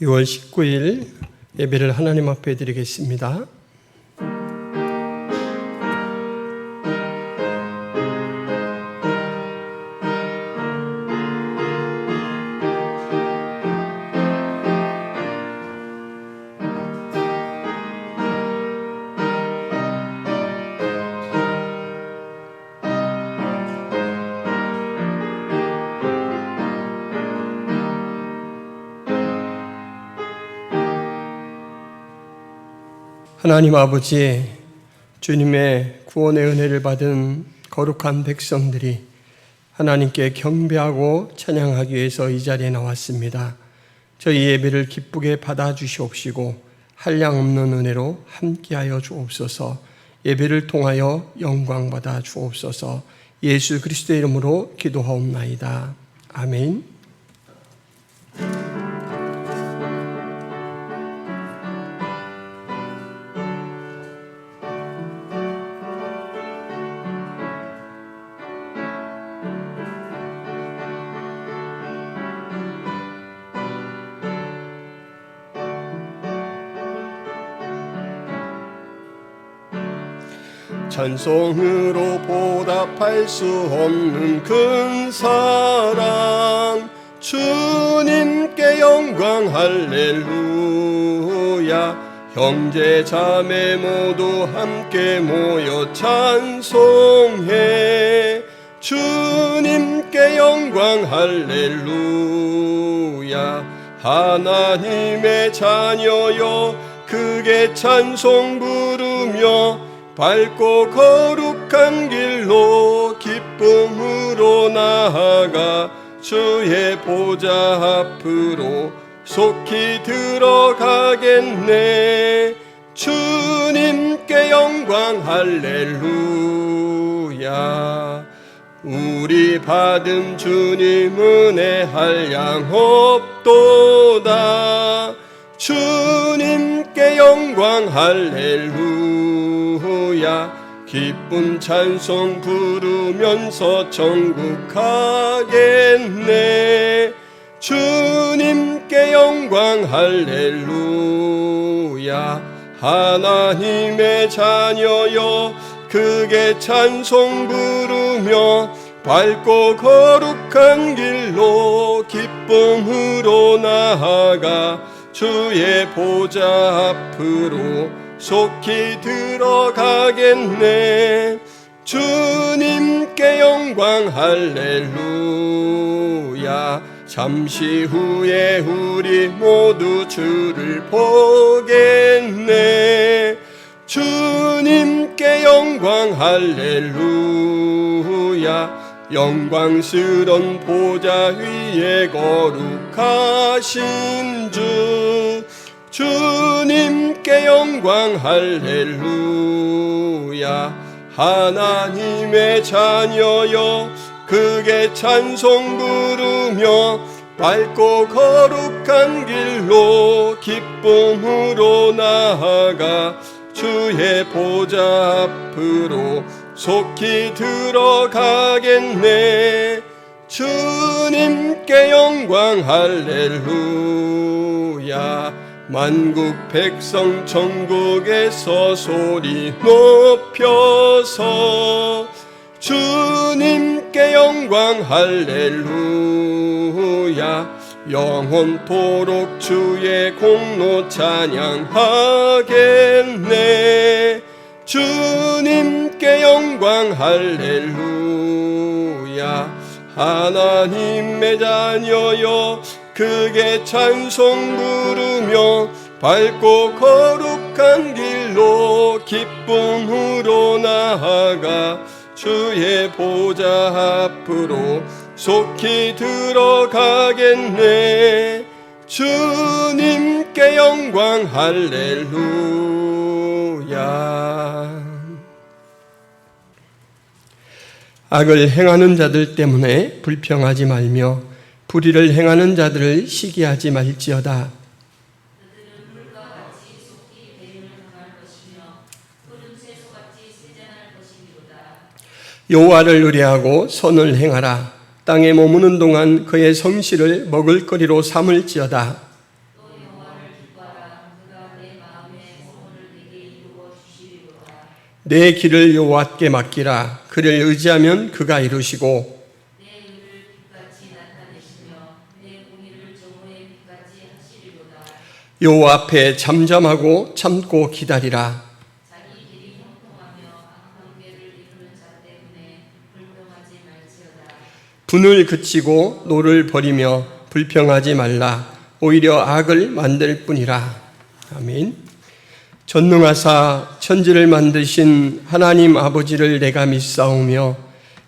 6월 19일 예배를 하나님 앞에 드리겠습니다. 하나님 아버지, 주님의 구원의 은혜를 받은 거룩한 백성들이 하나님께 경배하고 찬양하기 위해서 이 자리에 나왔습니다. 저희 예배를 기쁘게 받아주시옵시고 한량없는 은혜로 함께하여 주옵소서. 예배를 통하여 영광받아 주옵소서. 예수 그리스도의 이름으로 기도하옵나이다. 아멘. 찬송으로 보답할 수 없는 큰 사랑, 주님께 영광 할렐루야. 형제 자매 모두 함께 모여 찬송해. 주님께 영광 할렐루야. 하나님의 자녀여 크게 찬송 부르며 밝고 거룩한 길로 기쁨으로 나아가 주의 보좌 앞으로 속히 들어가겠네. 주님께 영광 할렐루야. 우리 받은 주님 은혜 한량 없도다. 주님께 영광 할렐루야. 기쁜 찬송 부르면서 천국 가겠네. 주님께 영광 할렐루야. 하나님의 자녀여 크게 찬송 부르며 밝고 거룩한 길로 기쁨으로 나아가 주의 보좌 앞으로 속히 들어가겠네. 주님께 영광 할렐루야. 잠시 후에 우리 모두 주를 보겠네. 주님께 영광 할렐루야. 영광스런 보좌 위에 거룩하신 주, 주님께 영광 할렐루야. 하나님의 자녀여 크게 찬송 부르며 밝고 거룩한 길로 기쁨으로 나아가 주의 보좌 앞으로 속히 들어가겠네. 주님께 영광 할렐루야. 만국 백성 천국에서 소리 높여서 주님께 영광 할렐루야. 영원토록 주의 공로 찬양하겠네. 주님께 영광 할렐루야. 하나님의 자녀여 크게 찬송 부르며 밝고 거룩한 길로 기쁨으로 나아가 주의 보좌 앞으로 속히 들어가겠네. 주님께 영광 할렐루야. 악을 행하는 자들 때문에 불평하지 말며 불의를 행하는 자들을 시기하지 말지어다. 그들은 물과 같이 속히 배임을 당할 것이며 푸른 채소같이 세잔할 것이미로다. 여호와를 의뢰하고 선을 행하라. 땅에 머무는 동안 그의 성실을 먹을거리로 삼을지어다. 또 내 길을 여호와께 맡기라. 그를 의지하면 그가 이루시고 내 의를 빛같이 나타내시며 내 공의를 정오의 빛같이 하시리로다. 여호와 앞에 잠잠하고 참고 기다리라. 자기 길이 형통하며 악관계를 이루는 자 때문에 불평하지 말지어다. 분을 그치고 노를 버리며 불평하지 말라. 오히려 악을 만들 뿐이라. 아멘. 전능하사 천지를 만드신 하나님 아버지를 내가 믿사오며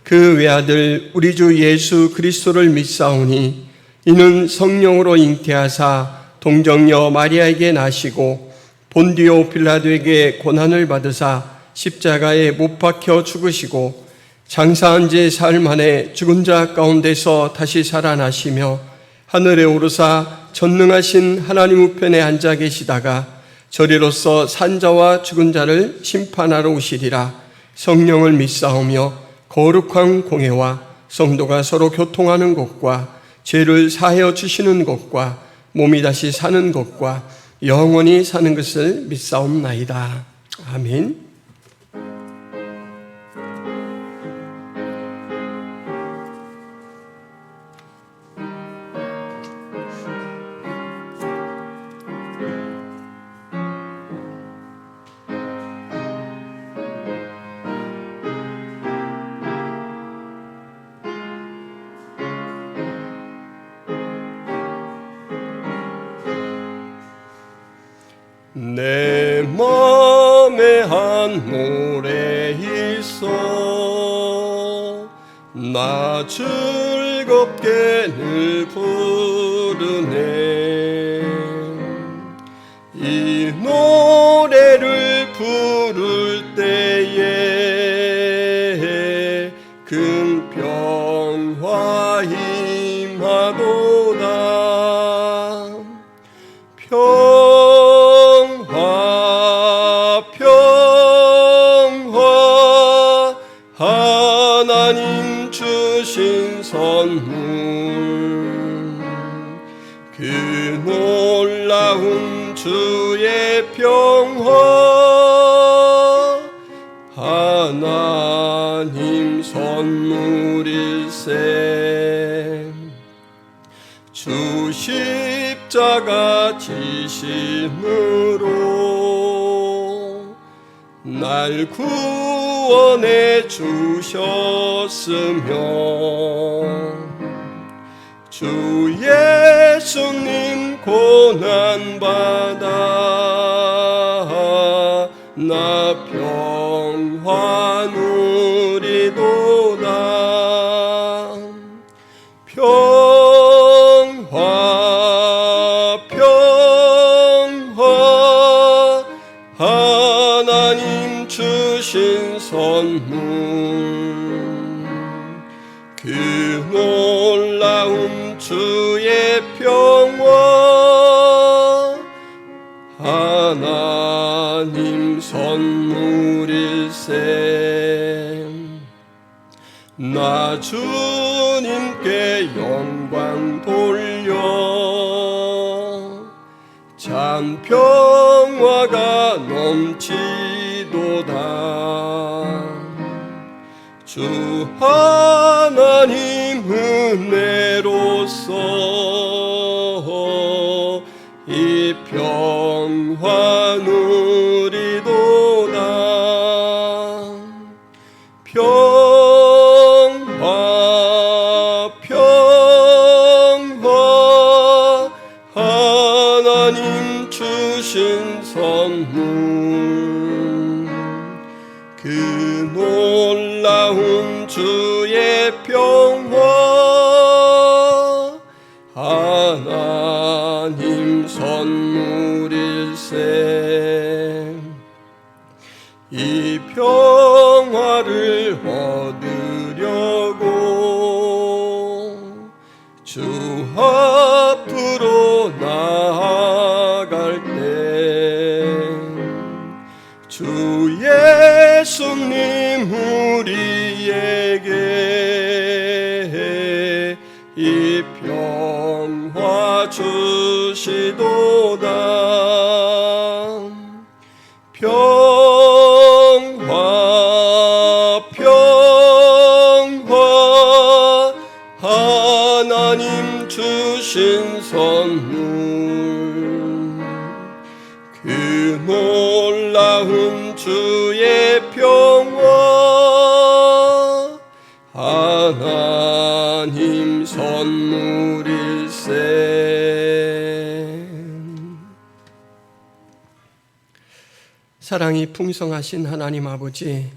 그 외아들 우리 주 예수 그리스도를 믿사오니 이는 성령으로 잉태하사 동정녀 마리아에게 나시고 본디오 빌라도에게 고난을 받으사 십자가에 못 박혀 죽으시고 장사한 지 사흘 만에 죽은 자 가운데서 다시 살아나시며 하늘에 오르사 전능하신 하나님 우편에 앉아 계시다가 저리로서 산자와 죽은 자를 심판하러 오시리라. 성령을 믿사오며 거룩한 공회와 성도가 서로 교통하는 것과 죄를 사하여 주시는 것과 몸이 다시 사는 것과 영원히 사는 것을 믿사옵나이다. 아멘. 내 맘에 한 노래 있어 나 즐겁게 늘 부르네. 이 노래를 부를 때에 큰 평화 임하도다. 평화 하나님 주신 선물 그 놀라운 주의 평화 하나님 선물일세. 주 십자가 지심으로 날 구원해 주셨으며 주 예수님 고난받아 나 평화 누리도다. 평화 하나님 주신 선물 그 놀라운 주의 평화 하나님 선물일세. 나 주님께 영광 돌려 참 평화가 넘치도다. 주 하나님 은혜로서 이 평화 누리도다. 평화 하나님 주신 선물 그 놀라운 주의 평화 하나님 선물일세. 이 평화를 얻으려고 주 앞으로 나아갈 때 주 예수님 우리에게 이 평화 주시도다. 평화 주신 선물, 그 놀라운 주의 평화 하나님 선물일세. 사랑이 풍성하신 하나님 아버지,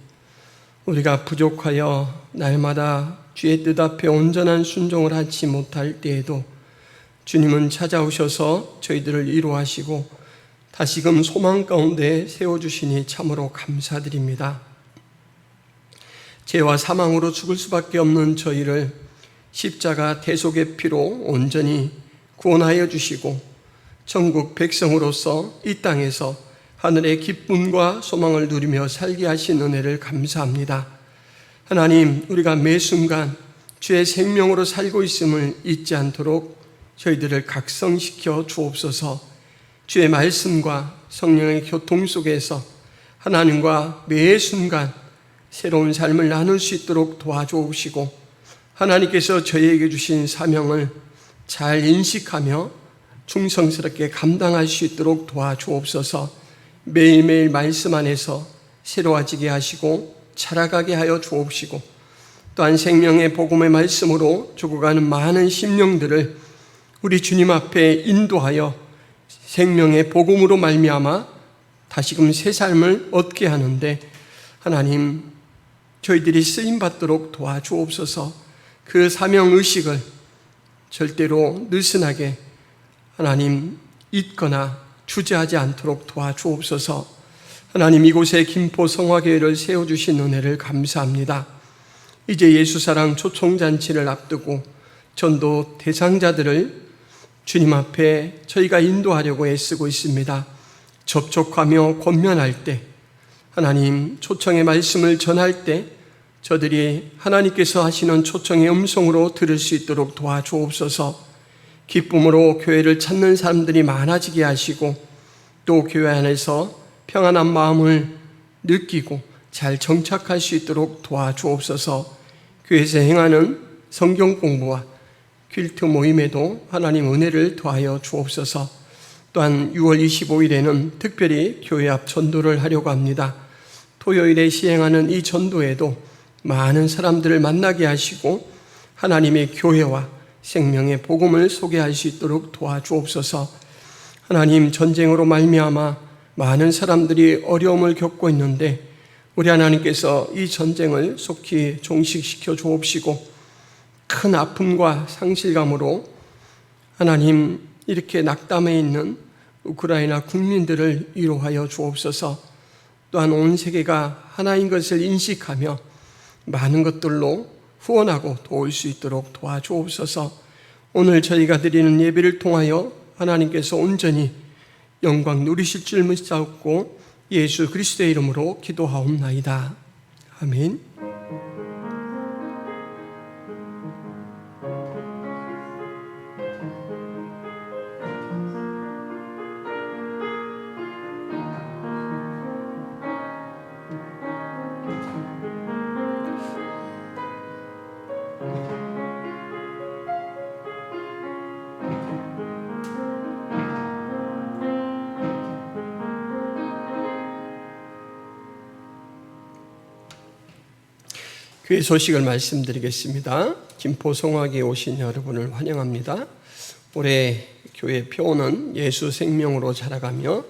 우리가 부족하여 날마다 주의 뜻 앞에 온전한 순종을 하지 못할 때에도 주님은 찾아오셔서 저희들을 위로하시고 다시금 소망 가운데 세워주시니 참으로 감사드립니다. 죄와 사망으로 죽을 수밖에 없는 저희를 십자가 대속의 피로 온전히 구원하여 주시고 천국 백성으로서 이 땅에서 하늘의 기쁨과 소망을 누리며 살게 하신 은혜를 감사합니다. 하나님, 우리가 매 순간 주의 생명으로 살고 있음을 잊지 않도록 저희들을 각성시켜 주옵소서. 주의 말씀과 성령의 교통 속에서 하나님과 매 순간 새로운 삶을 나눌 수 있도록 도와주옵시고, 하나님께서 저희에게 주신 사명을 잘 인식하며 충성스럽게 감당할 수 있도록 도와주옵소서. 매일매일 말씀 안에서 새로워지게 하시고 자라가게 하여 주옵시고, 또한 생명의 복음의 말씀으로 죽어가는 많은 심령들을 우리 주님 앞에 인도하여 생명의 복음으로 말미암아 다시금 새 삶을 얻게 하는데 하나님, 저희들이 쓰임받도록 도와주옵소서. 그 사명의식을 절대로 느슨하게 하나님 잊거나 주저하지 않도록 도와주옵소서. 하나님, 이곳에 김포 성화교회를 세워주신 은혜를 감사합니다. 이제 예수사랑 초청잔치를 앞두고 전도 대상자들을 주님 앞에 저희가 인도하려고 애쓰고 있습니다. 접촉하며 권면할 때, 하나님 초청의 말씀을 전할 때 저들이 하나님께서 하시는 초청의 음성으로 들을 수 있도록 도와주옵소서. 기쁨으로 교회를 찾는 사람들이 많아지게 하시고, 또 교회 안에서 평안한 마음을 느끼고 잘 정착할 수 있도록 도와주옵소서. 교회에서 행하는 성경 공부와 퀼트 모임에도 하나님 은혜를 더하여 주옵소서. 또한 6월 25일에는 특별히 교회 앞 전도를 하려고 합니다. 토요일에 시행하는 이 전도에도 많은 사람들을 만나게 하시고 하나님의 교회와 생명의 복음을 소개할 수 있도록 도와주옵소서. 하나님, 전쟁으로 말미암아 많은 사람들이 어려움을 겪고 있는데 우리 하나님께서 이 전쟁을 속히 종식시켜 주옵시고, 큰 아픔과 상실감으로 하나님 이렇게 낙담해 있는 우크라이나 국민들을 위로하여 주옵소서. 또한 온 세계가 하나인 것을 인식하며 많은 것들로 후원하고 도울 수 있도록 도와주옵소서. 오늘 저희가 드리는 예배를 통하여 하나님께서 온전히 영광 누리실 줄 믿사옵고 예수 그리스도의 이름으로 기도하옵나이다. 아멘. 교회 소식을 말씀드리겠습니다. 김포 성화교에 오신 여러분을 환영합니다. 올해 교회 표어는 예수 생명으로 자라가며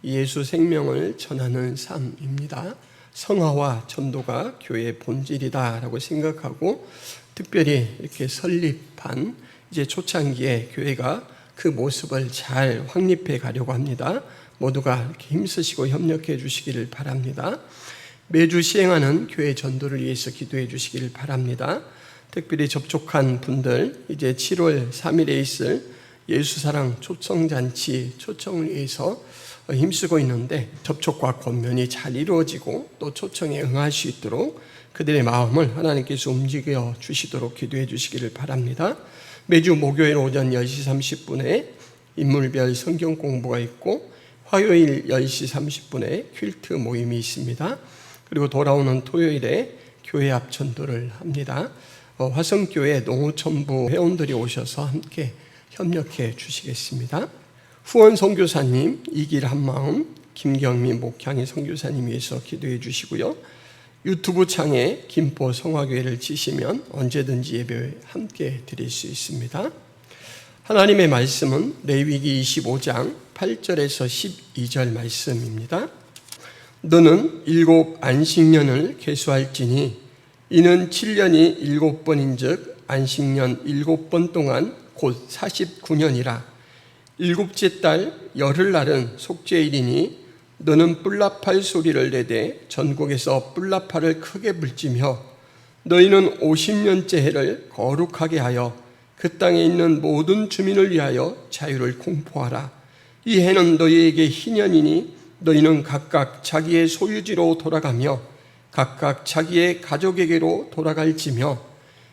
예수 생명을 전하는 삶입니다. 성화와 전도가 교회의 본질이다라고 생각하고 특별히 이렇게 설립한 이제 초창기에 교회가 그 모습을 잘 확립해 가려고 합니다. 모두가 이렇게 힘쓰시고 협력해 주시기를 바랍니다. 매주 시행하는 교회 전도를 위해서 기도해 주시기를 바랍니다. 특별히 접촉한 분들, 이제 7월 3일에 있을 예수사랑 초청잔치 초청을 위해서 힘쓰고 있는데 접촉과 권면이 잘 이루어지고 또 초청에 응할 수 있도록 그들의 마음을 하나님께서 움직여 주시도록 기도해 주시기를 바랍니다. 매주 목요일 오전 10시 30분에 인물별 성경 공부가 있고 화요일 10시 30분에 퀼트 모임이 있습니다. 그리고 돌아오는 토요일에 교회 앞 전도를 합니다. 화성교회 농어촌부 회원들이 오셔서 함께 협력해 주시겠습니다. 후원 선교사님 이길 한마음 김경미 목향이 선교사님 위해서 기도해 주시고요. 유튜브 창에 김포 성화교회를 치시면 언제든지 예배 함께 드릴 수 있습니다. 하나님의 말씀은 레위기 25장 8절에서 12절 말씀입니다. 너는 7 안식년을 계수할지니 이는 7년이 7번인즉 안식년 7번 동안 곧 49년이라. 7째 달 열흘날은 속죄일이니 너는 뿔라팔 소리를 내되 전국에서 뿔라팔을 크게 불지며 너희는 50년째 해를 거룩하게 하여 그 땅에 있는 모든 주민을 위하여 자유를 공포하라. 이 해는 너희에게 희년이니 너희는 각각 자기의 소유지로 돌아가며 각각 자기의 가족에게로 돌아갈지며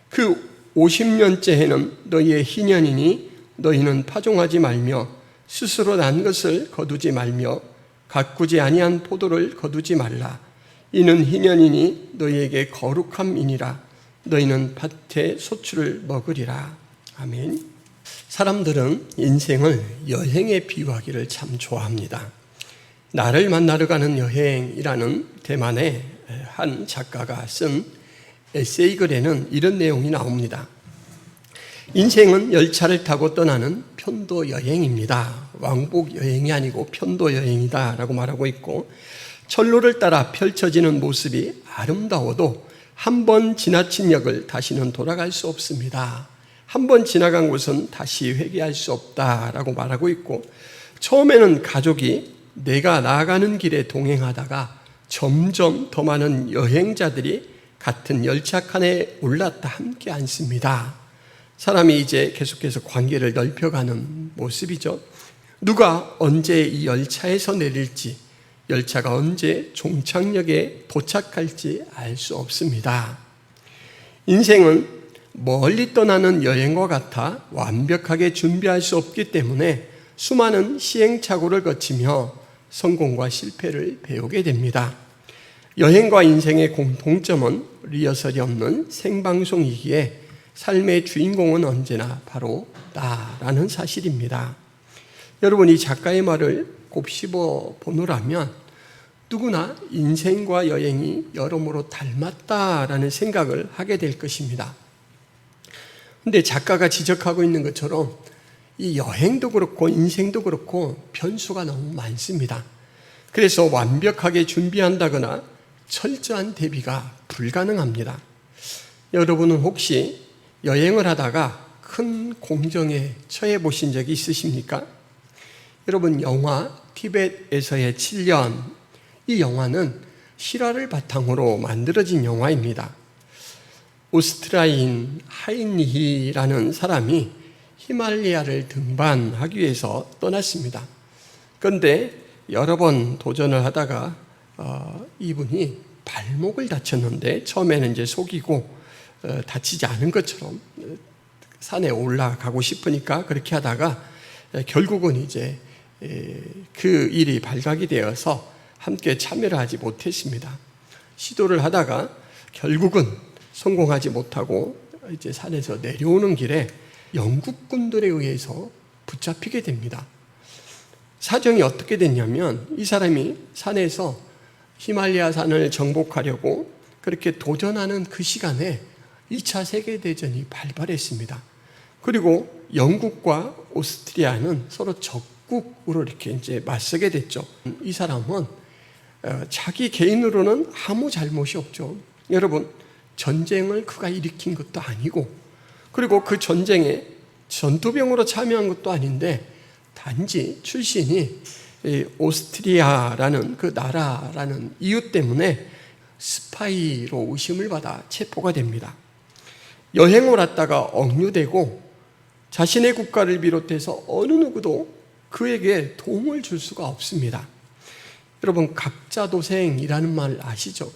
그 50년째 해는 너희의 희년이니 너희는 파종하지 말며 스스로 난 것을 거두지 말며 가꾸지 아니한 포도를 거두지 말라. 이는 희년이니 너희에게 거룩함이니라. 너희는 밭의 소출을 먹으리라. 아멘. 사람들은 인생을 여행에 비유하기를 참 좋아합니다. 나를 만나러 가는 여행이라는 대만의 한 작가가 쓴 에세이 글에는 이런 내용이 나옵니다. 인생은 열차를 타고 떠나는 편도 여행입니다. 왕복 여행이 아니고 편도 여행이다 라고 말하고 있고, 철로를 따라 펼쳐지는 모습이 아름다워도 한 번 지나친 역을 다시는 돌아갈 수 없습니다. 한 번 지나간 곳은 다시 회귀할 수 없다라고 말하고 있고, 처음에는 가족이 내가 나아가는 길에 동행하다가 점점 더 많은 여행자들이 같은 열차 칸에 올랐다 함께 앉습니다. 사람이 이제 계속해서 관계를 넓혀가는 모습이죠. 누가 언제 이 열차에서 내릴지, 열차가 언제 종착역에 도착할지 알 수 없습니다. 인생은 멀리 떠나는 여행과 같아 완벽하게 준비할 수 없기 때문에 수많은 시행착오를 거치며 성공과 실패를 배우게 됩니다. 여행과 인생의 공통점은 리허설이 없는 생방송이기에 삶의 주인공은 언제나 바로 나라는 사실입니다. 여러분, 이 작가의 말을 곱씹어 보노라면 누구나 인생과 여행이 여러모로 닮았다라는 생각을 하게 될 것입니다. 그런데 작가가 지적하고 있는 것처럼 이 여행도 그렇고 인생도 그렇고 변수가 너무 많습니다. 그래서 완벽하게 준비한다거나 철저한 대비가 불가능합니다. 여러분은 혹시 여행을 하다가 큰 공정에 처해 보신 적이 있으십니까? 여러분, 영화 티벳에서의 7년, 이 영화는 실화를 바탕으로 만들어진 영화입니다. 오스트리아인 하인리히라는 사람이 히말라야를 등반하기 위해서 떠났습니다. 그런데 여러 번 도전을 하다가 이분이 발목을 다쳤는데, 처음에는 이제 속이고 다치지 않은 것처럼 산에 올라가고 싶으니까 그렇게 하다가 결국은 이제 그 일이 발각이 되어서 함께 참여를 하지 못했습니다. 시도를 하다가 결국은 성공하지 못하고 이제 산에서 내려오는 길에 영국군들에 의해서 붙잡히게 됩니다. 사정이 어떻게 됐냐면, 이 사람이 산에서 히말라야 산을 정복하려고 그렇게 도전하는 그 시간에 2차 세계대전이 발발했습니다. 그리고 영국과 오스트리아는 서로 적국으로 이렇게 이제 맞서게 됐죠. 이 사람은 자기 개인으로는 아무 잘못이 없죠. 여러분, 전쟁을 그가 일으킨 것도 아니고, 그리고 그 전쟁에 전투병으로 참여한 것도 아닌데, 단지 출신이 오스트리아라는 그 나라라는 이유 때문에 스파이로 의심을 받아 체포가 됩니다. 여행을 왔다가 억류되고 자신의 국가를 비롯해서 어느 누구도 그에게 도움을 줄 수가 없습니다. 여러분, 각자 도생이라는 말 아시죠?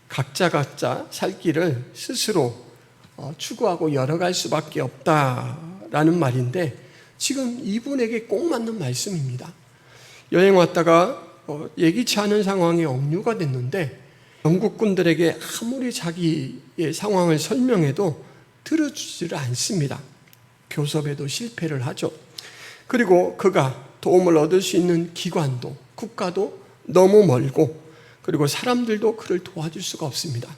각자 살 길을 스스로 추구하고 열어갈 수밖에 없다라는 말인데, 지금 이분에게 꼭 맞는 말씀입니다. 여행 왔다가 예기치 않은 상황에 억류가 됐는데, 영국군들에게 아무리 자기의 상황을 설명해도 들어주지를 않습니다. 교섭에도 실패를 하죠. 그리고 그가 도움을 얻을 수 있는 기관도 국가도 너무 멀고, 그리고 사람들도 그를 도와줄 수가 없습니다.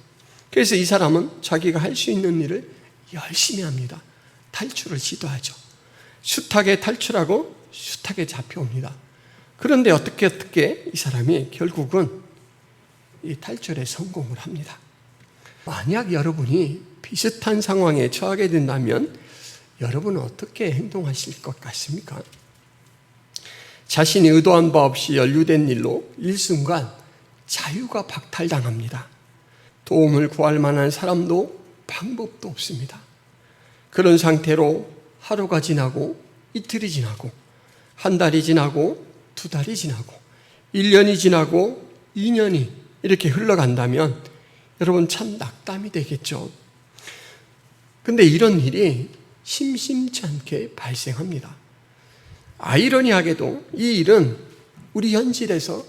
그래서 이 사람은 자기가 할 수 있는 일을 열심히 합니다. 탈출을 시도하죠. 숱하게 탈출하고 숱하게 잡혀옵니다. 그런데 어떻게 이 사람이 결국은 이 탈출에 성공을 합니다. 만약 여러분이 비슷한 상황에 처하게 된다면 여러분은 어떻게 행동하실 것 같습니까? 자신이 의도한 바 없이 연루된 일로 일순간 자유가 박탈당합니다. 도움을 구할 만한 사람도 방법도 없습니다. 그런 상태로 하루가 지나고 이틀이 지나고 한 달이 지나고 두 달이 지나고 1년이 지나고 2년이 이렇게 흘러간다면 여러분 참 낙담이 되겠죠. 근데 이런 일이 심심치 않게 발생합니다. 아이러니하게도 이 일은 우리 현실에서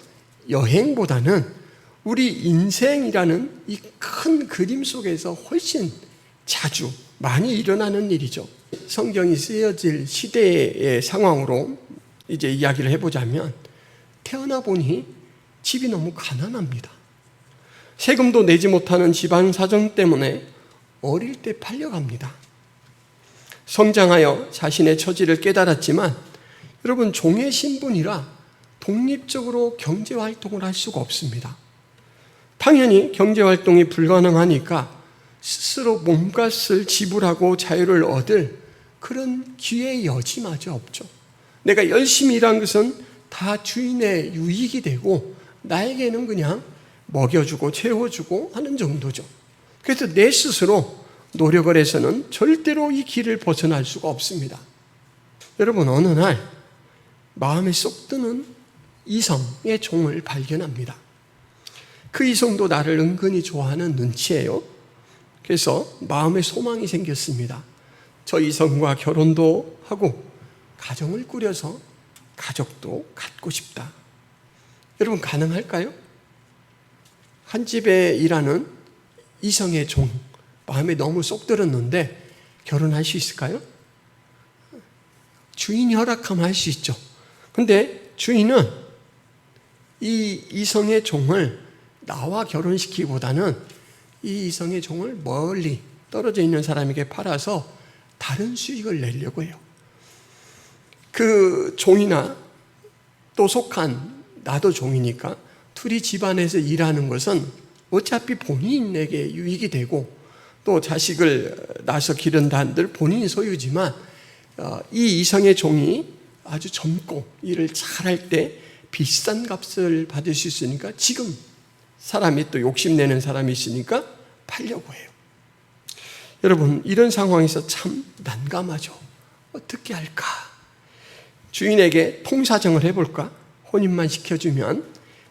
여행보다는 우리 인생이라는 이 큰 그림 속에서 훨씬 자주 많이 일어나는 일이죠. 성경이 쓰여질 시대의 상황으로 이제 이야기를 해보자면, 태어나 보니 집이 너무 가난합니다. 세금도 내지 못하는 집안 사정 때문에 어릴 때 팔려갑니다. 성장하여 자신의 처지를 깨달았지만 여러분, 종의 신분이라 독립적으로 경제활동을 할 수가 없습니다. 당연히 경제활동이 불가능하니까 스스로 몸값을 지불하고 자유를 얻을 그런 기회의 여지마저 없죠. 내가 열심히 일한 것은 다 주인의 유익이 되고 나에게는 그냥 먹여주고 채워주고 하는 정도죠. 그래서 내 스스로 노력을 해서는 절대로 이 길을 벗어날 수가 없습니다. 여러분, 어느 날 마음에 쏙 드는 이성의 종을 발견합니다. 그 이성도 나를 은근히 좋아하는 눈치예요. 그래서 마음에 소망이 생겼습니다. 저 이성과 결혼도 하고 가정을 꾸려서 가족도 갖고 싶다. 여러분, 가능할까요? 한 집에 일하는 이성의 종, 마음에 너무 쏙 들었는데 결혼할 수 있을까요? 주인이 허락하면 할 수 있죠. 근데 주인은 이 이성의 종을 나와 결혼시키기보다는 이 이성의 종을 멀리 떨어져 있는 사람에게 팔아서 다른 수익을 내려고 해요. 그 종이나 또 속한 나도 종이니까 둘이 집안에서 일하는 것은 어차피 본인에게 유익이 되고 또 자식을 낳아서 기른다 한들 본인 소유지만, 이 이성의 종이 아주 젊고 일을 잘할 때 비싼 값을 받을 수 있으니까 지금 사람이 또 욕심내는 사람이 있으니까 팔려고 해요. 여러분, 이런 상황에서 참 난감하죠. 어떻게 할까? 주인에게 통사정을 해볼까? 혼인만 시켜주면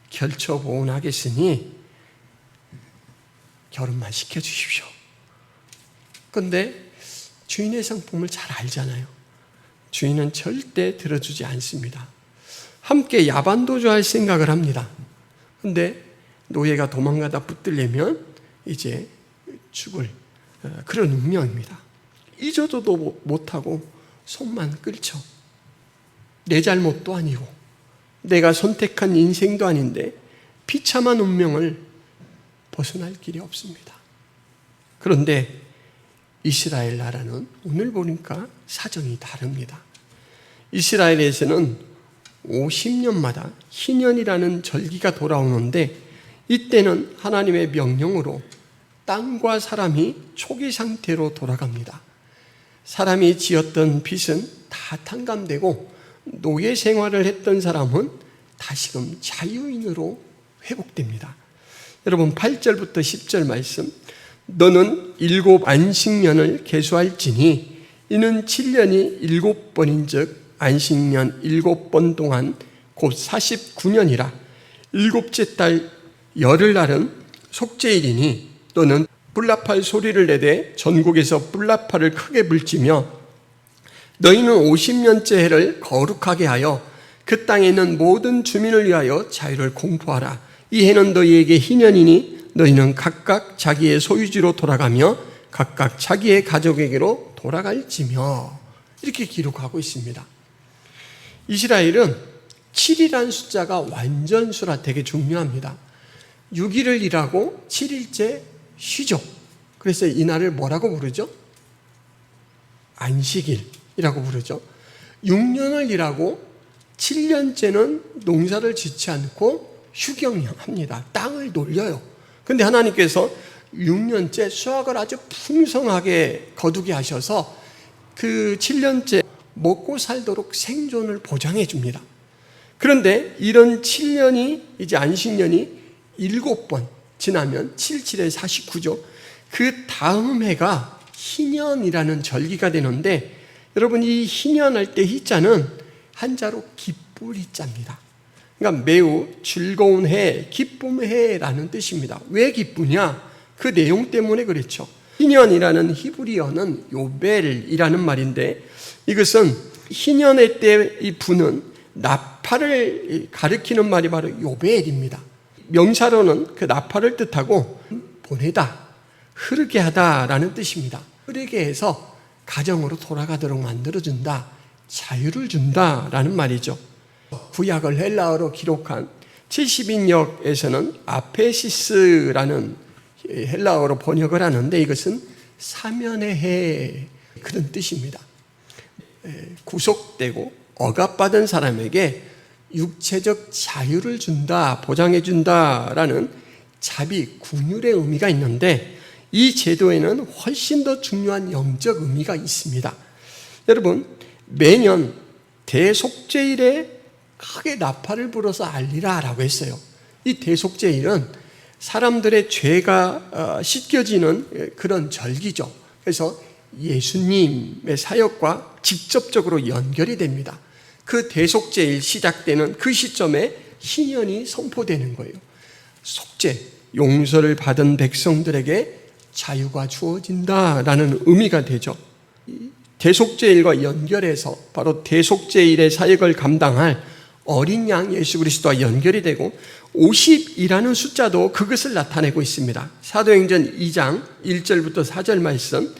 결처보온하겠으니 결혼만 시켜주십시오. 그런데 주인의 성품을 잘 알잖아요. 주인은 절대 들어주지 않습니다. 함께 야반도주할 생각을 합니다. 그런데 노예가 도망가다 붙들려면 이제 죽을 그런 운명입니다. 잊어도 못하고 속만 끓죠. 내 잘못도 아니고 내가 선택한 인생도 아닌데 비참한 운명을 벗어날 길이 없습니다. 그런데 이스라엘 나라는 오늘 보니까 사정이 다릅니다. 이스라엘에서는 50년마다 희년이라는 절기가 돌아오는데, 이때는 하나님의 명령으로 땅과 사람이 초기 상태로 돌아갑니다. 사람이 지었던 빚은 다 탕감되고 노예 생활을 했던 사람은 다시금 자유인으로 회복됩니다. 여러분, 8절부터 10절 말씀, 너는 7 안식년을 계수할지니 이는 7년이 7번인 즉 안식년 7번 동안 곧 49년이라. 7째 달 열흘날은 속죄일이니 너는 뿔나팔 소리를 내되 전국에서 뿔나팔을 크게 불지며 너희는 50년째 해를 거룩하게 하여 그 땅에 있는 모든 주민을 위하여 자유를 공포하라. 이 해는 너희에게 희년이니 너희는 각각 자기의 소유지로 돌아가며 각각 자기의 가족에게로 돌아갈지며. 이렇게 기록하고 있습니다. 이스라엘은 7이라는 숫자가 완전수라 되게 중요합니다. 6일을 일하고 7일째 쉬죠. 그래서 이날을 뭐라고 부르죠? 안식일이라고 부르죠. 6년을 일하고 7년째는 농사를 짓지 않고 휴경합니다. 땅을 돌려요. 그런데 하나님께서 6년째 수확을 아주 풍성하게 거두게 하셔서 그 7년째 먹고 살도록 생존을 보장해 줍니다. 그런데 이런 7년이 이제 안식년이 7번 지나면 7, 7에 49죠. 그 다음 해가 희년이라는 절기가 되는데 여러분 이 희년할 때 희자는 한자로 기쁠 희자입니다. 그러니까 매우 즐거운 해, 기쁨의 해라는 뜻입니다. 왜 기쁘냐? 그 내용 때문에 그렇죠. 희년이라는 히브리어는 요벨이라는 말인데 이것은 희년의 때 이 부는 나팔을 가리키는 말이 바로 요벨입니다. 명사로는 그 나팔을 뜻하고 보내다, 흐르게 하다라는 뜻입니다. 흐르게 해서 가정으로 돌아가도록 만들어준다, 자유를 준다라는 말이죠. 구약을 헬라어로 기록한 70인역에서는 아페시스라는 헬라어로 번역을 하는데 이것은 사면의 해 그런 뜻입니다. 구속되고 억압받은 사람에게 육체적 자유를 준다, 보장해 준다라는 자비, 긍휼의 의미가 있는데 이 제도에는 훨씬 더 중요한 영적 의미가 있습니다. 여러분 매년 대속죄일에 크게 나팔을 불어서 알리라라고 했어요. 이 대속죄일은 사람들의 죄가 씻겨지는 그런 절기죠. 그래서 예수님의 사역과 직접적으로 연결이 됩니다. 그 대속죄일 시작되는 그 시점에 희년이 선포되는 거예요. 속죄, 용서를 받은 백성들에게 자유가 주어진다라는 의미가 되죠. 대속죄일과 연결해서 바로 대속죄일의 사역을 감당할 어린 양 예수 그리스도와 연결이 되고 50이라는 숫자도 그것을 나타내고 있습니다. 사도행전 2장 1절부터 4절 말씀,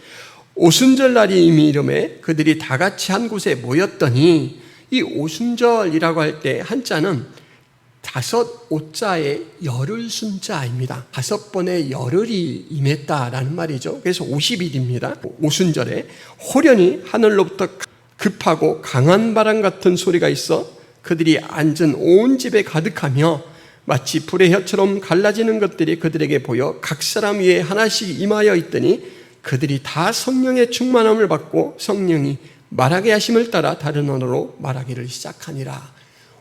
오순절날이 이미 이름에 그들이 다 같이 한 곳에 모였더니 이 오순절이라고 할 때 한자는 5 오자의 열흘 순자입니다. 5번의 열흘이 임했다라는 말이죠. 그래서 50일입니다. 오순절에 호련히 하늘로부터 급하고 강한 바람 같은 소리가 있어 그들이 앉은 온 집에 가득하며 마치 불의 혀처럼 갈라지는 것들이 그들에게 보여 각 사람 위에 하나씩 임하여 있더니 그들이 다 성령의 충만함을 받고 성령이 말하게 하심을 따라 다른 언어로 말하기를 시작하니라.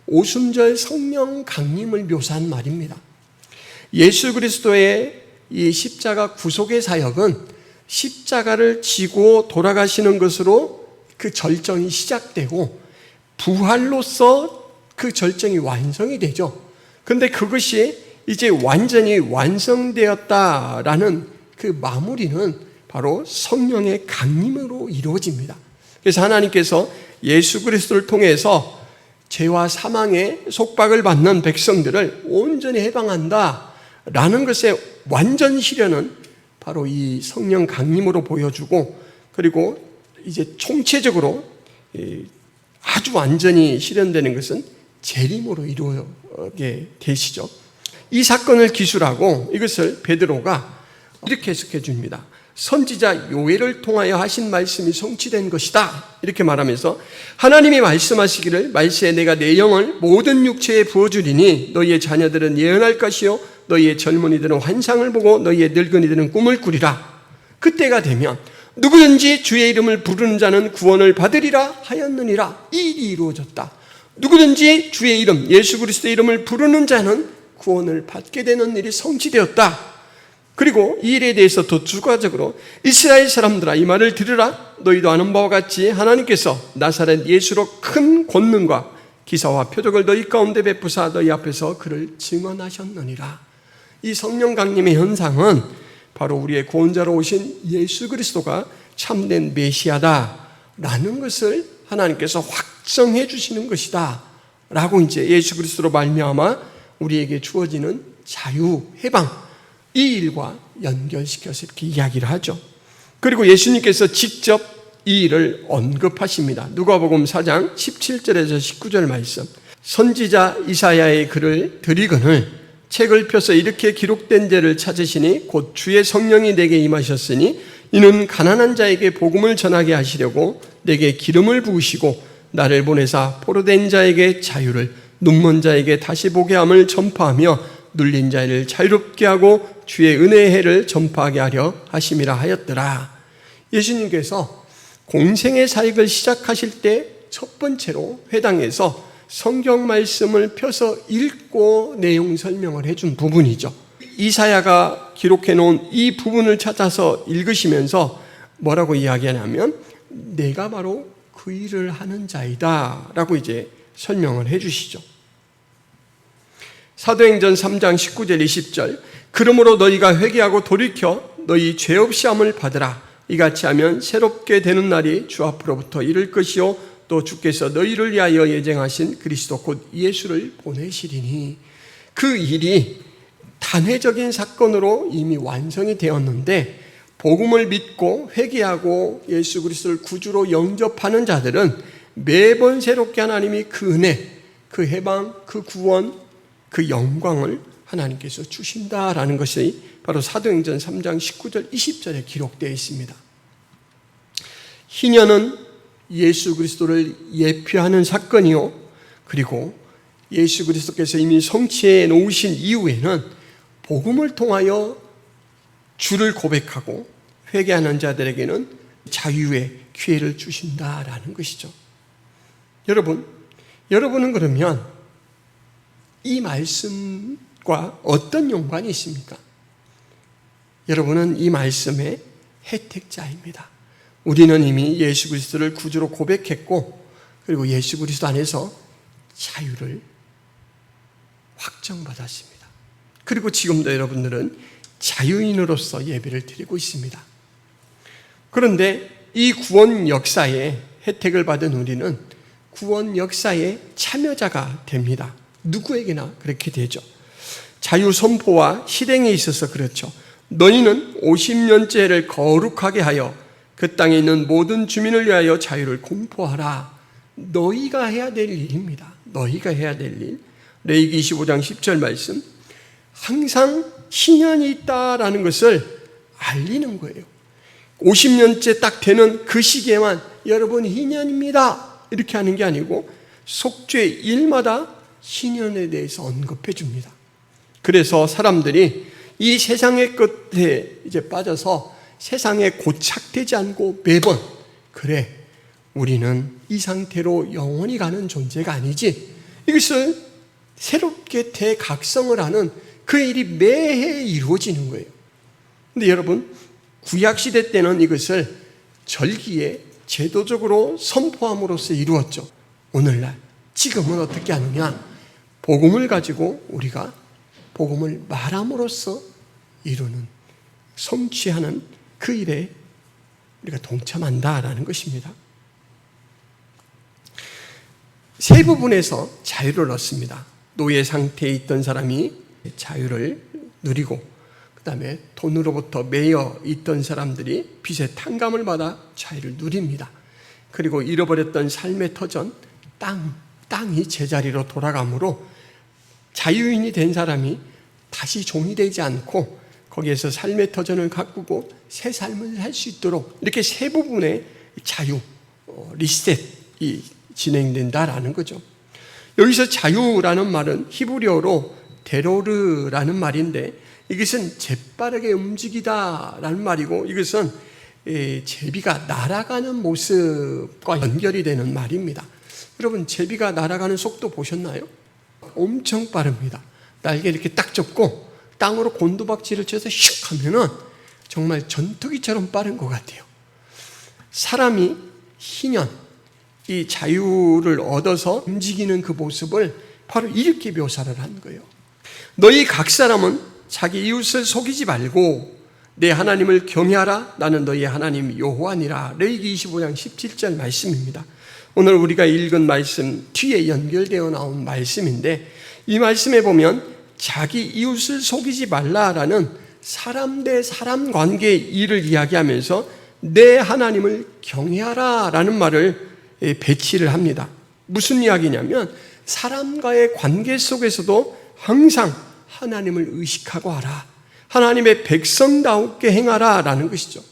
오순절 성령 강림을 묘사한 말입니다. 예수 그리스도의 이 십자가 구속의 사역은 십자가를 지고 돌아가시는 것으로 그 절정이 시작되고 부활로서 그 절정이 완성이 되죠. 그런데 그것이 이제 완전히 완성되었다라는 그 마무리는 바로 성령의 강림으로 이루어집니다. 그래서 하나님께서 예수 그리스도를 통해서 죄와 사망의 속박을 받는 백성들을 온전히 해방한다라는 것의 완전 실현은 바로 이 성령 강림으로 보여주고 그리고 이제 총체적으로 아주 완전히 실현되는 것은 재림으로 이루어지게 되시죠. 이 사건을 기술하고 이것을 베드로가 이렇게 해석해 줍니다. 선지자 요엘을 통하여 하신 말씀이 성취된 것이다 이렇게 말하면서 하나님이 말씀하시기를 말세에 내가 내 영을 모든 육체에 부어주리니 너희의 자녀들은 예언할 것이요 너희의 젊은이들은 환상을 보고 너희의 늙은이들은 꿈을 꾸리라. 그때가 되면 누구든지 주의 이름을 부르는 자는 구원을 받으리라 하였느니라. 이 일이 이루어졌다. 누구든지 주의 이름 예수 그리스도의 이름을 부르는 자는 구원을 받게 되는 일이 성취되었다. 그리고 이 일에 대해서 더 추가적으로 이스라엘 사람들아 이 말을 들으라. 너희도 아는 바와 같이 하나님께서 나사렛 예수로 큰 권능과 기사와 표적을 너희 가운데 베푸사 너희 앞에서 그를 증언하셨느니라. 이 성령 강림의 현상은 바로 우리의 구원자로 오신 예수 그리스도가 참된 메시아다라는 것을 하나님께서 확정해 주시는 것이다 라고 이제 예수 그리스도로 말미암아 우리에게 주어지는 자유, 해방 이 일과 연결시켜서 이렇게 이야기를 하죠. 그리고 예수님께서 직접 이 일을 언급하십니다. 누가복음 4장 17절에서 19절 말씀. 선지자 이사야의 글을 드리거늘 책을 펴서 이렇게 기록된 데를 찾으시니 곧 주의 성령이 내게 임하셨으니 이는 가난한 자에게 복음을 전하게 하시려고 내게 기름을 부으시고 나를 보내사 포로된 자에게 자유를, 눈먼 자에게 다시 보게 함을 전파하며 눌린 자를 자유롭게 하고 주의 은혜의 해를 전파하게 하려 하심이라 하였더라. 예수님께서 공생의 사역을 시작하실 때 첫 번째로 회당에서 성경 말씀을 펴서 읽고 내용 설명을 해준 부분이죠. 이사야가 기록해 놓은 이 부분을 찾아서 읽으시면서 뭐라고 이야기하냐면 내가 바로 그 일을 하는 자이다 라고 이제 설명을 해 주시죠. 사도행전 3장 19절 20절. 그러므로 너희가 회개하고 돌이켜 너희 죄 없이 함을 받으라. 이같이 하면 새롭게 되는 날이 주 앞으로부터 이를 것이요 또 주께서 너희를 위하여 예정하신 그리스도 곧 예수를 보내시리니. 그 일이 단회적인 사건으로 이미 완성이 되었는데 복음을 믿고 회개하고 예수 그리스도를 구주로 영접하는 자들은 매번 새롭게 하나님이 그 은혜, 그 해방, 그 구원, 그 영광을 하나님께서 주신다라는 것이 바로 사도행전 3장 19절 20절에 기록되어 있습니다. 희년은 예수 그리스도를 예표하는 사건이요, 그리고 예수 그리스도께서 이미 성취해 놓으신 이후에는 복음을 통하여 주를 고백하고 회개하는 자들에게는 자유의 기회를 주신다라는 것이죠. 여러분은 그러면 이 말씀과 어떤 연관이 있습니까? 여러분은 이 말씀의 혜택자입니다. 우리는 이미 예수 그리스도를 구주로 고백했고, 그리고 예수 그리스도 안에서 자유를 확정받았습니다. 그리고 지금도 여러분들은 자유인으로서 예배를 드리고 있습니다. 그런데 이 구원 역사에 혜택을 받은 우리는 구원 역사의 참여자가 됩니다. 누구에게나 그렇게 되죠. 자유 선포와 실행에 있어서 그렇죠. 너희는 50년째를 거룩하게 하여 그 땅에 있는 모든 주민을 위하여 자유를 공포하라. 너희가 해야 될 일입니다. 너희가 해야 될 일. 레위기 25장 10절 말씀. 항상 희년이 있다라는 것을 알리는 거예요. 50년째 딱 되는 그 시기에만 여러분 희년입니다 이렇게 하는 게 아니고 속죄 일마다 희년에 대해서 언급해 줍니다. 그래서 사람들이 이 세상의 끝에 이제 빠져서 세상에 고착되지 않고 매번 그래 우리는 이 상태로 영원히 가는 존재가 아니지, 이것을 새롭게 대각성을 하는 그 일이 매해 이루어지는 거예요. 근데 여러분, 구약시대 때는 이것을 절기에 제도적으로 선포함으로써 이루었죠. 오늘날 지금은 어떻게 하느냐? 복음을 가지고 우리가 복음을 말함으로써 이루는, 성취하는 그 일에 우리가 동참한다라는 것입니다. 세 부분에서 자유를 얻습니다. 노예 상태에 있던 사람이 자유를 누리고, 그 다음에 돈으로부터 매여 있던 사람들이 빚의 탕감을 받아 자유를 누립니다. 그리고 잃어버렸던 삶의 터전, 땅이 제자리로 돌아가므로 자유인이 된 사람이 다시 종이 되지 않고 거기에서 삶의 터전을 가꾸고 새 삶을 살 수 있도록 이렇게 세 부분의 자유, 리셋이 진행된다라는 거죠. 여기서 자유라는 말은 히브리어로 데로르라는 말인데, 이것은 재빠르게 움직이다라는 말이고, 이것은 제비가 날아가는 모습과 연결이 되는 말입니다. 여러분, 제비가 날아가는 속도 보셨나요? 엄청 빠릅니다. 날개 이렇게 딱 접고 땅으로 곤두박질을 쳐서 슉 하면은 정말 전투기처럼 빠른 것 같아요. 사람이 희년, 이 자유를 얻어서 움직이는 그 모습을 바로 이렇게 묘사를 한 거예요. 너희 각 사람은 자기 이웃을 속이지 말고 내 하나님을 경외하라. 나는 너희의 하나님 여호와니라. 레위기 25장 17절 말씀입니다. 오늘 우리가 읽은 말씀 뒤에 연결되어 나온 말씀인데, 이 말씀에 보면 자기 이웃을 속이지 말라라는 사람 대 사람 관계의 일을 이야기하면서 내 하나님을 경외하라 라는 말을 배치를 합니다. 무슨 이야기냐면 사람과의 관계 속에서도 항상 하나님을 의식하고 하라, 하나님의 백성다우게 행하라 라는 것이죠.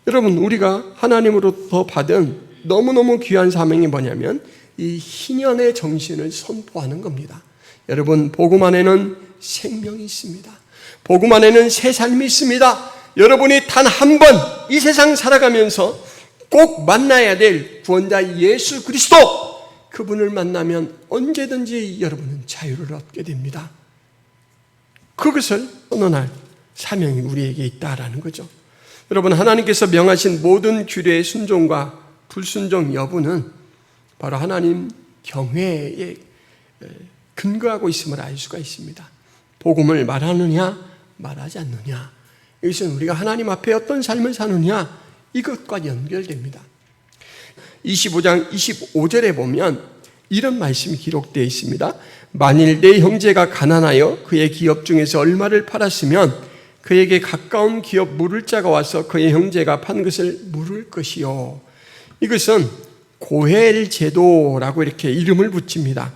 여러분, 우리가 하나님으로부터 받은 너무너무 귀한 사명이 뭐냐면 이 희년의 정신을 선포하는 겁니다. 여러분, 복음 안에는 생명이 있습니다. 복음 안에는 새 삶이 있습니다. 여러분이 단 한 번 이 세상 살아가면서 꼭 만나야 될 구원자 예수 그리스도, 그분을 만나면 언제든지 여러분은 자유를 얻게 됩니다. 그것을 선언할 사명이 우리에게 있다라는 거죠. 여러분, 하나님께서 명하신 모든 규례의 순종과 불순종 여부는 바로 하나님 경외에 근거하고 있음을 알 수가 있습니다. 복음을 말하느냐 말하지 않느냐, 이것은 우리가 하나님 앞에 어떤 삶을 사느냐, 이것과 연결됩니다. 25장 25절에 보면 이런 말씀이 기록되어 있습니다. 만일 내 형제가 가난하여 그의 기업 중에서 얼마를 팔았으면 그에게 가까운 기업 물을 자가 와서 그의 형제가 판 것을 물을 것이요. 이것은 고헬 제도라고 이렇게 이름을 붙입니다.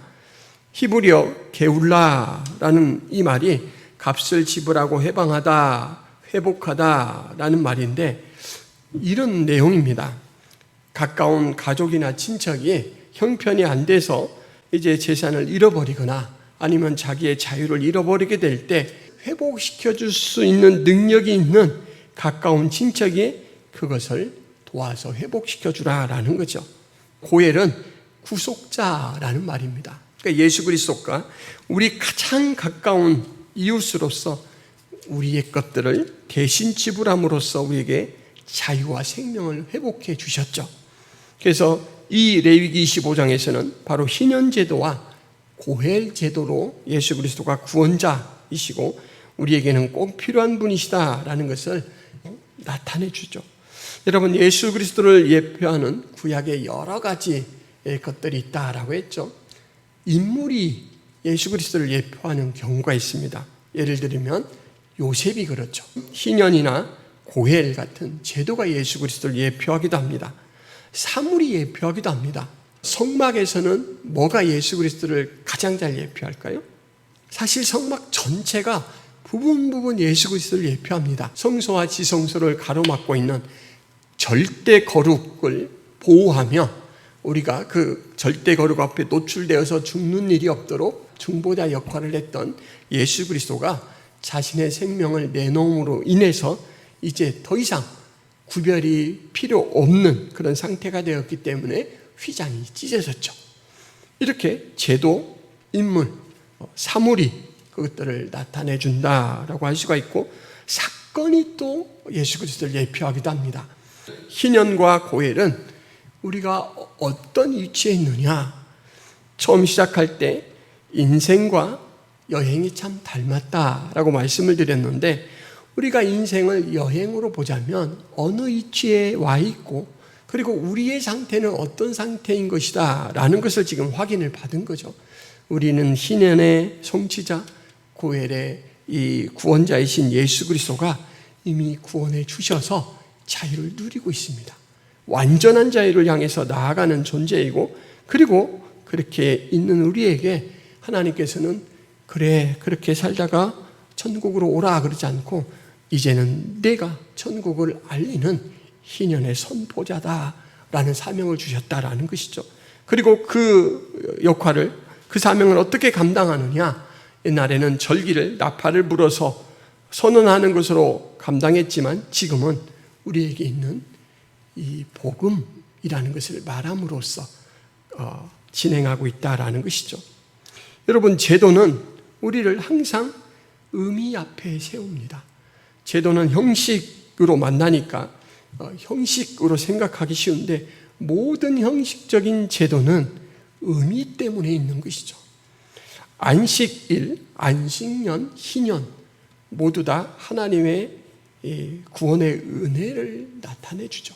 히브리어 게울라라는 이 말이 값을 지불하고 해방하다, 회복하다라는 말인데 이런 내용입니다. 가까운 가족이나 친척이 형편이 안 돼서 이제 재산을 잃어버리거나 아니면 자기의 자유를 잃어버리게 될 때 회복시켜 줄 수 있는 능력이 있는 가까운 친척이 그것을 도와서 회복시켜 주라라는 거죠. 고엘은 구속자라는 말입니다. 그러니까 예수 그리스도가 우리 가장 가까운 이웃으로서 우리의 것들을 대신 지불함으로써 우리에게 자유와 생명을 회복해 주셨죠. 그래서 이 레위기 25장에서는 바로 희년제도와 고헬제도로 예수 그리스도가 구원자이시고 우리에게는 꼭 필요한 분이시다라는 것을 나타내 주죠. 여러분, 예수 그리스도를 예표하는 구약의 여러 가지 것들이 있다라고 했죠. 인물이 예수 그리스도를 예표하는 경우가 있습니다. 예를 들면 요셉이 그렇죠. 희년이나 고헬 같은 제도가 예수 그리스도를 예표하기도 합니다. 사물이 예표하기도 합니다. 성막에서는 뭐가 예수 그리스도를 가장 잘 예표할까요? 사실 성막 전체가 부분 예수 그리스도를 예표합니다. 성소와 지성소를 가로막고 있는 절대 거룩을 보호하며 우리가 그 절대 거룩 앞에 노출되어서 죽는 일이 없도록 중보자 역할을 했던 예수 그리스도가 자신의 생명을 내놓음으로 인해서 이제 더 이상 구별이 필요 없는 그런 상태가 되었기 때문에 휘장이 찢어졌죠. 이렇게 제도, 인물, 사물이 그것들을 나타내 준다라고 할 수가 있고, 사건이 또 예수 그리스도를 예표하기도 합니다. 희년과 고헬은 우리가 어떤 위치에 있느냐, 처음 시작할 때 인생과 여행이 참 닮았다라고 말씀을 드렸는데, 우리가 인생을 여행으로 보자면 어느 위치에 와 있고 그리고 우리의 상태는 어떤 상태인 것이다 라는 것을 지금 확인을 받은 거죠. 우리는 희년의 성취자, 고헬의 이 구원자이신 예수 그리스도가 이미 구원해 주셔서 자유를 누리고 있습니다. 완전한 자유를 향해서 나아가는 존재이고, 그리고 그렇게 있는 우리에게 하나님께서는 그래, 그렇게 살다가 천국으로 오라 그러지 않고 이제는 내가 천국을 알리는 희년의 선포자다라는 사명을 주셨다라는 것이죠. 그리고 그 역할을, 그 사명을 어떻게 감당하느냐, 옛날에는 절기를 나팔을 불어서 선언하는 것으로 감당했지만 지금은 우리에게 있는 이 복음이라는 것을 말함으로써 진행하고 있다라는 것이죠. 여러분, 제도는 우리를 항상 의미 앞에 세웁니다. 제도는 형식으로 만나니까 형식으로 생각하기 쉬운데, 모든 형식적인 제도는 의미 때문에 있는 것이죠. 안식일, 안식년, 희년 모두 다 하나님의 구원의 은혜를 나타내 주죠.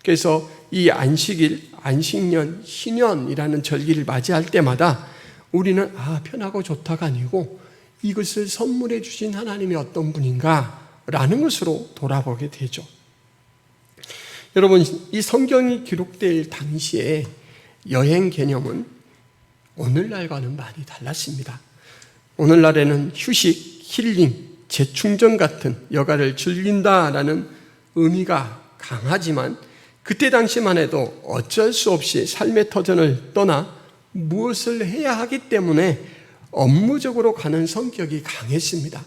그래서 이 안식일, 안식년, 희년이라는 절기를 맞이할 때마다 우리는 편하고 좋다가 아니고 이것을 선물해 주신 하나님이 어떤 분인가 라는 것으로 돌아보게 되죠. 여러분, 이 성경이 기록될 당시에 여행 개념은 오늘날과는 많이 달랐습니다. 오늘날에는 휴식, 힐링, 재충전 같은 여가를 즐긴다라는 의미가 강하지만 그때 당시만 해도 어쩔 수 없이 삶의 터전을 떠나 무엇을 해야 하기 때문에 업무적으로 가는 성격이 강했습니다.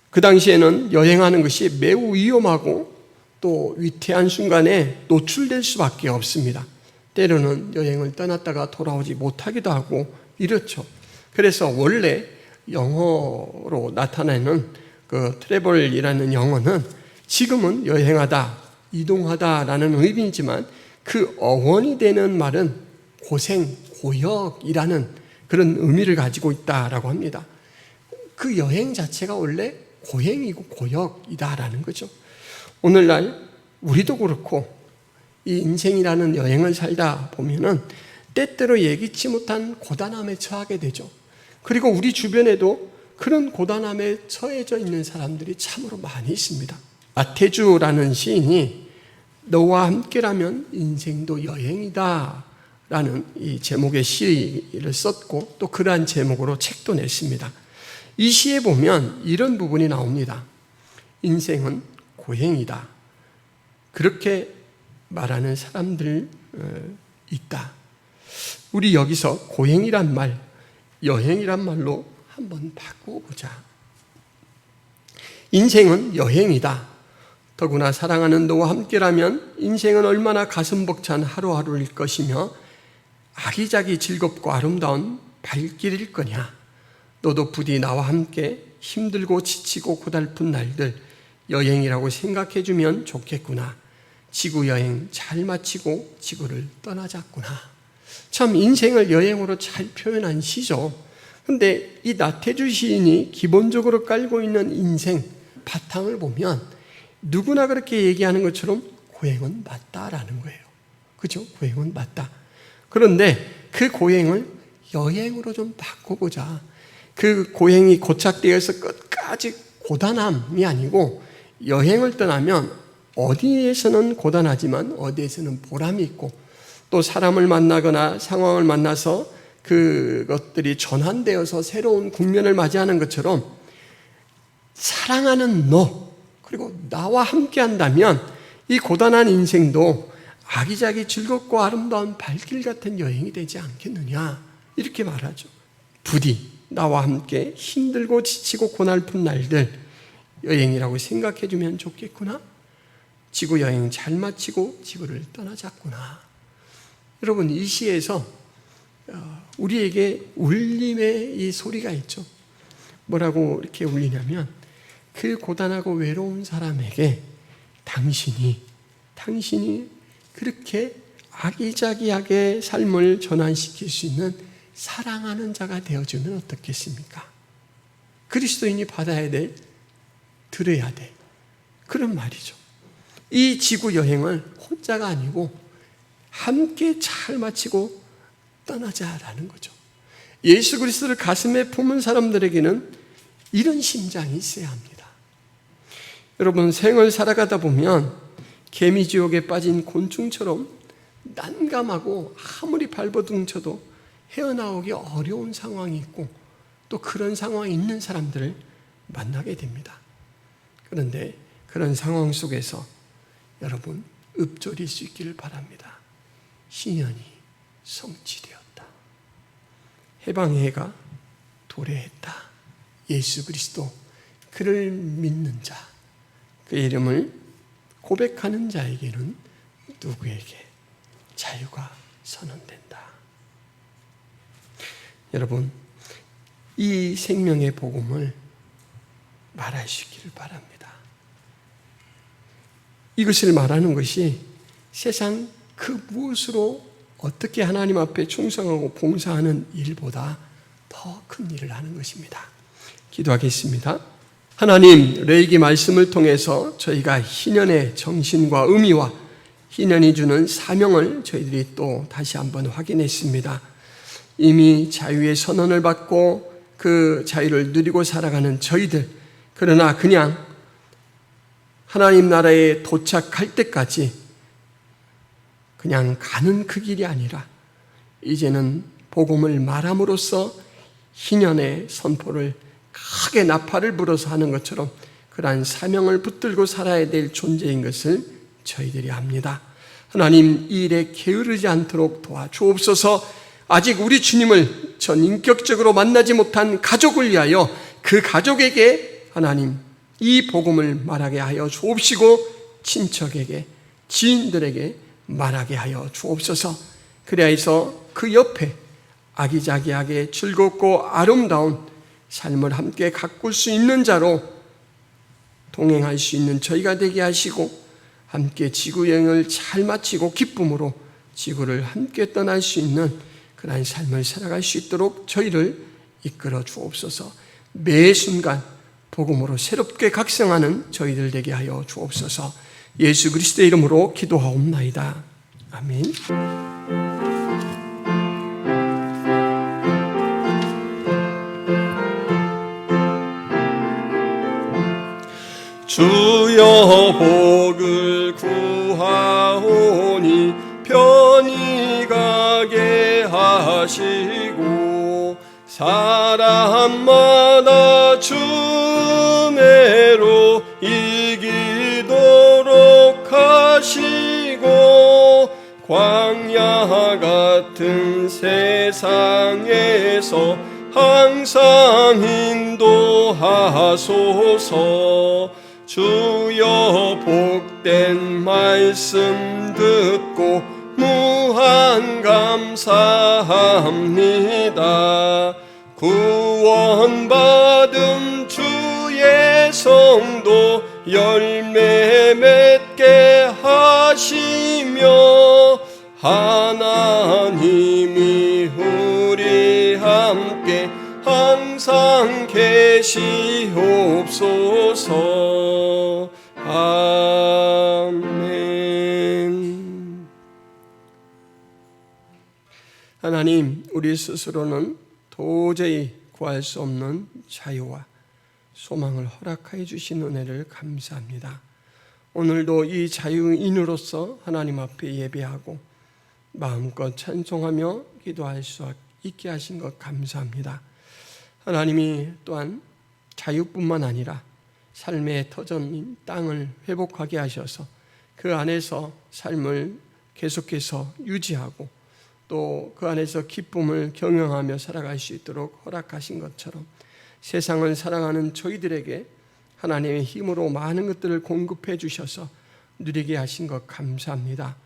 그 당시에는 여행하는 것이 매우 위험하고 또 위태한 순간에 노출될 수밖에 없습니다. 때로는 여행을 떠났다가 돌아오지 못하기도 하고 이렇죠. 그래서 원래 영어로 나타내는 그 트래블이라는 영어는 지금은 여행하다, 이동하다라는 의미이지만 그 어원이 되는 말은 고생, 고역이라는 그런 의미를 가지고 있다라고 합니다. 그 여행 자체가 원래 고행이고 고역이다라는 거죠. 오늘날 우리도 그렇고 이 인생이라는 여행을 살다 보면은 때때로 예기치 못한 고단함에 처하게 되죠. 그리고 우리 주변에도 그런 고단함에 처해져 있는 사람들이 참으로 많이 있습니다. 마태주라는 시인이 너와 함께라면 인생도 여행이다 라는 이 제목의 시를 썼고 또 그러한 제목으로 책도 냈습니다. 이 시에 보면 이런 부분이 나옵니다. 인생은 고행이다. 그렇게 말하는 사람들 있다. 우리 여기서 고행이란 말, 여행이란 말로 한번 바꿔보자. 인생은 여행이다. 더구나 사랑하는 너와 함께라면 인생은 얼마나 가슴 벅찬 하루하루일 것이며 아기자기 즐겁고 아름다운 발길일 거냐. 너도 부디 나와 함께 힘들고 지치고 고달픈 날들 여행이라고 생각해주면 좋겠구나. 지구 여행 잘 마치고 지구를 떠나자꾸나. 참 인생을 여행으로 잘 표현한 시죠. 그런데 이 나태주 시인이 기본적으로 깔고 있는 인생 바탕을 보면 누구나 그렇게 얘기하는 것처럼 고행은 맞다라는 거예요. 그죠? 고행은 맞다. 그런데 그 고행을 여행으로 좀 바꿔보자. 그 고행이 고착되어서 끝까지 고단함이 아니고 여행을 떠나면 어디에서는 고단하지만 어디에서는 보람이 있고 또 사람을 만나거나 상황을 만나서 그것들이 전환되어서 새로운 국면을 맞이하는 것처럼 사랑하는 너 그리고 나와 함께 한다면 이 고단한 인생도 아기자기 즐겁고 아름다운 발길 같은 여행이 되지 않겠느냐 이렇게 말하죠. 부디 나와 함께 힘들고 지치고 고달픈 날들 여행이라고 생각해주면 좋겠구나. 지구 여행 잘 마치고 지구를 떠나자꾸나. 여러분 이 시에서 우리에게 울림의 이 소리가 있죠. 뭐라고 이렇게 울리냐면 그 고단하고 외로운 사람에게 당신이 그렇게 아기자기하게 삶을 전환시킬 수 있는 사랑하는 자가 되어주면 어떻겠습니까? 그리스도인이 받아야 될, 들어야 될 그런 말이죠. 이 지구 여행을 혼자가 아니고 함께 잘 마치고 떠나자라는 거죠. 예수 그리스도를 가슴에 품은 사람들에게는 이런 심장이 있어야 합니다. 여러분 생을 살아가다 보면 개미지옥에 빠진 곤충처럼 난감하고 아무리 발버둥쳐도 헤어나오기 어려운 상황이 있고 또 그런 상황이 있는 사람들을 만나게 됩니다. 그런데 그런 상황 속에서 여러분 읊조릴 수 있기를 바랍니다. 신년이 성취되었다. 해방의 해가 도래했다. 예수 그리스도 그를 믿는 자, 그 이름을 고백하는 자에게는 누구에게 자유가 선언된다. 여러분 이 생명의 복음을 말하시기를 바랍니다. 이것을 말하는 것이 세상 그 무엇으로 어떻게 하나님 앞에 충성하고 봉사하는 일보다 더 큰 일을 하는 것입니다. 기도하겠습니다. 하나님, 레위기 말씀을 통해서 저희가 희년의 정신과 의미와 희년이 주는 사명을 저희들이 또 다시 한번 확인했습니다. 이미 자유의 선언을 받고 그 자유를 누리고 살아가는 저희들, 그러나 그냥 하나님 나라에 도착할 때까지 그냥 가는 그 길이 아니라 이제는 복음을 말함으로써 희년의 선포를 크게 나팔을 불어서 하는 것처럼 그러한 사명을 붙들고 살아야 될 존재인 것을 저희들이 압니다. 하나님, 이 일에 게으르지 않도록 도와주옵소서. 아직 우리 주님을 전 인격적으로 만나지 못한 가족을 위하여 그 가족에게 하나님 이 복음을 말하게 하여 주옵시고 친척에게, 지인들에게 말하게 하여 주옵소서. 그래야 해서 그 옆에 아기자기하게 즐겁고 아름다운 삶을 함께 가꿀 수 있는 자로 동행할 수 있는 저희가 되게 하시고 함께 지구 여행을 잘 마치고 기쁨으로 지구를 함께 떠날 수 있는 그런 삶을 살아갈 수 있도록 저희를 이끌어 주옵소서. 매 순간 복음으로 새롭게 각성하는 저희들 되게 하여 주옵소서. 예수 그리스도의 이름으로 기도하옵나이다. 아멘. 주여 복을 구하오니 편히 가게 하시고 사람마다 주매로 이기도록 하시고 광야 같은 세상에서 항상 인도하소서. 주여 복된 말씀 듣고 무한 감사합니다. 구원받은 주의 성도 열매 맺게 하시며 하나님이 우리 함께 항상 계시옵소서. 아멘. 하나님, 우리 스스로는 도저히 구할 수 없는 자유와 소망을 허락하여 주신 은혜를 감사합니다. 오늘도 이 자유인으로서 하나님 앞에 예배하고 마음껏 찬송하며 기도할 수 있게 하신 것 감사합니다. 하나님이 또한 자유뿐만 아니라 삶의 터전인 땅을 회복하게 하셔서 그 안에서 삶을 계속해서 유지하고 또 그 안에서 기쁨을 경영하며 살아갈 수 있도록 허락하신 것처럼 세상을 살아가는 저희들에게 하나님의 힘으로 많은 것들을 공급해 주셔서 누리게 하신 것 감사합니다.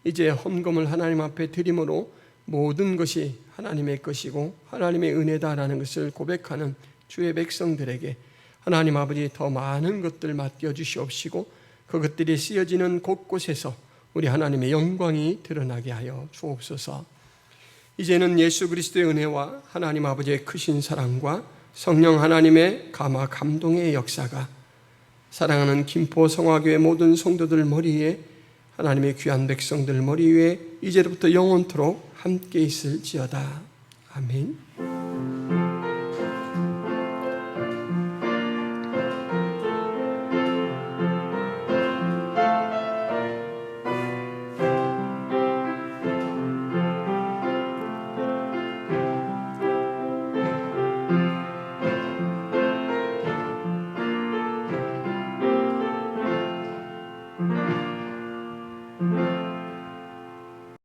이제 헌금을 하나님 앞에 드림으로 모든 것이 하나님의 것이고 하나님의 은혜다라는 것을 고백하는 주의 백성들에게 하나님 아버지 더 많은 것들 맡겨 주시옵시고 그것들이 쓰여지는 곳곳에서 우리 하나님의 영광이 드러나게 하여 주옵소서. 이제는 예수 그리스도의 은혜와 하나님 아버지의 크신 사랑과 성령 하나님의 감화 감동의 역사가 사랑하는 김포 성화교회 모든 성도들 머리 위에 하나님의 귀한 백성들 머리 위에 이제부터 영원토록 함께 있을지어다. 아멘.